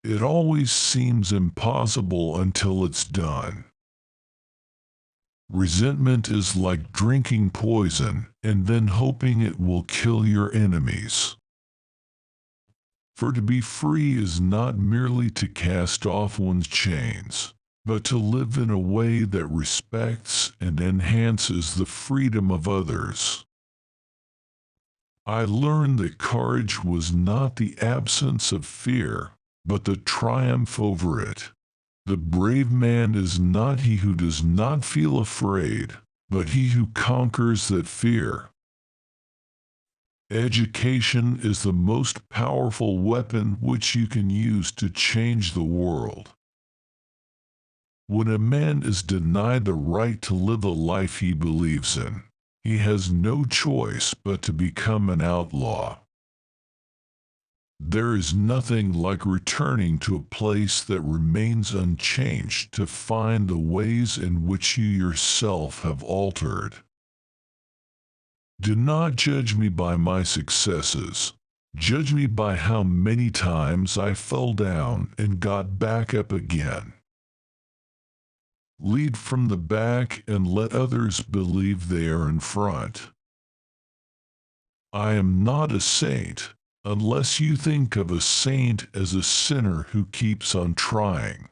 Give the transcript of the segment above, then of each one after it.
It always seems impossible until it's done. Resentment is like drinking poison and then hoping it will kill your enemies. For to be free is not merely to cast off one's chains, but to live in a way that respects and enhances the freedom of others. I learned that courage was not the absence of fear, but the triumph over it. The brave man is not he who does not feel afraid, but he who conquers that fear. Education is the most powerful weapon which you can use to change the world. When a man is denied the right to live the life he believes in, he has no choice but to become an outlaw. There is nothing like returning to a place that remains unchanged to find the ways in which you yourself have altered. Do not judge me by my successes. Judge me by how many times I fell down and got back up again. Lead from the back and let others believe they are in front. I am not a saint, unless you think of a saint as a sinner who keeps on trying.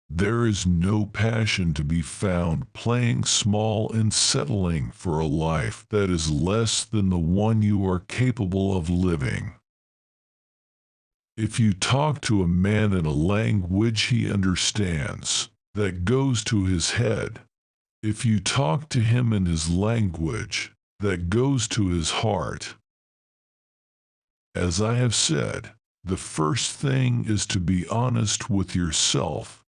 There is no passion to be found playing small and settling for a life that is less than the one you are capable of living. If you talk to a man in a language he understands, that goes to his head. If you talk to him in his language, that goes to his heart. As I have said, the first thing is to be honest with yourself.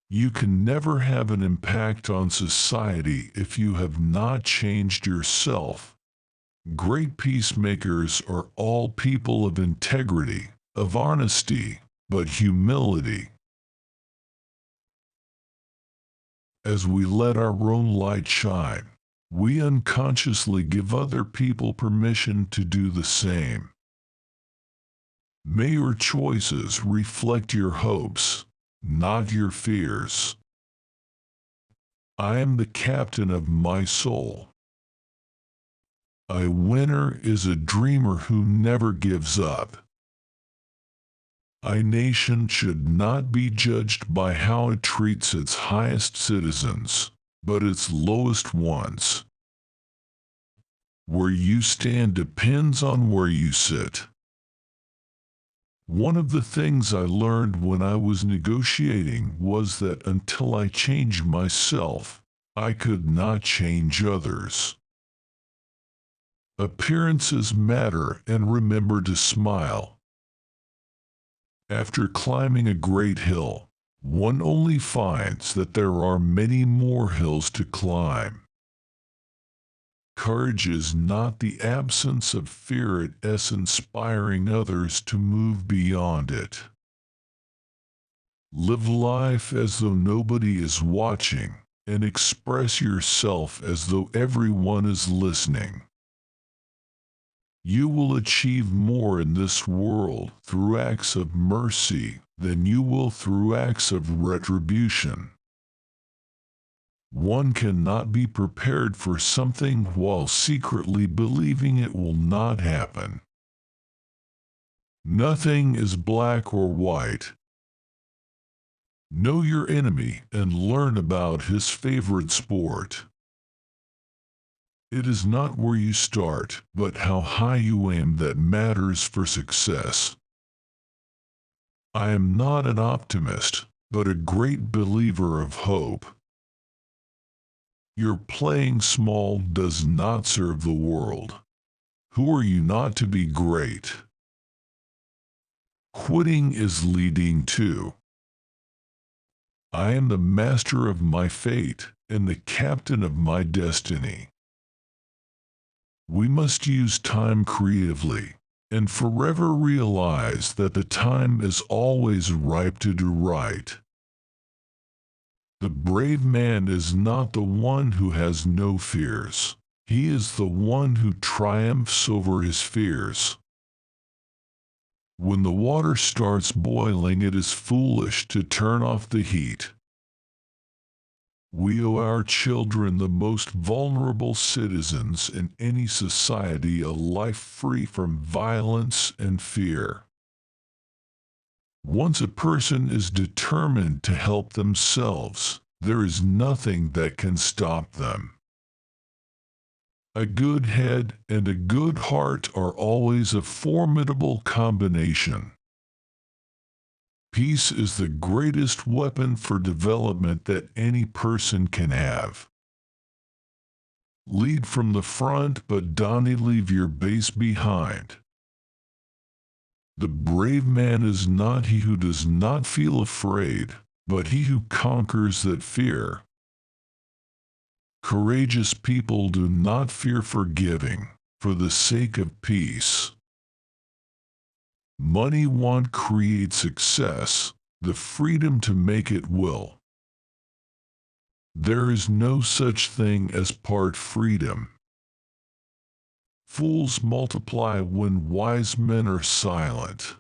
You can never have an impact on society if you have not changed yourself. Great peacemakers are all people of integrity, of honesty, but humility. As we let our own light shine, we unconsciously give other people permission to do the same. May your choices reflect your hopes, not your fears. I am the captain of my soul. A winner is a dreamer who never gives up. A nation should not be judged by how it treats its highest citizens, but its lowest ones. Where you stand depends on where you sit. One of the things I learned when I was negotiating was that until I changed myself, I could not change others. Appearances matter, and remember to smile. After climbing a great hill, one only finds that there are many more hills to climb. Courage is not the absence of fear, it is inspiring others to move beyond it. Live life as though nobody is watching, and express yourself as though everyone is listening. You will achieve more in this world through acts of mercy than you will through acts of retribution. One cannot be prepared for something while secretly believing it will not happen. Nothing is black or white. Know your enemy and learn about his favorite sport. It is not where you start, but how high you aim that matters for success. I am not an optimist, but a great believer of hope. Your playing small does not serve the world. Who are you not to be great? Quitting is leading to. I am the master of my fate and the captain of my destiny. We must use time creatively, and forever realize that the time is always ripe to do right. The brave man is not the one who has no fears. He is the one who triumphs over his fears. When the water starts boiling, it is foolish to turn off the heat. We owe our children, the most vulnerable citizens in any society, a life free from violence and fear. Once a person is determined to help themselves, there is nothing that can stop them. A good head and a good heart are always a formidable combination. Peace is the greatest weapon for development that any person can have. Lead from the front, but don't leave your base behind. The brave man is not he who does not feel afraid, but he who conquers that fear. Courageous people do not fear forgiving, for the sake of peace. Money won't create success, the freedom to make it will. There is no such thing as part freedom. Fools multiply when wise men are silent.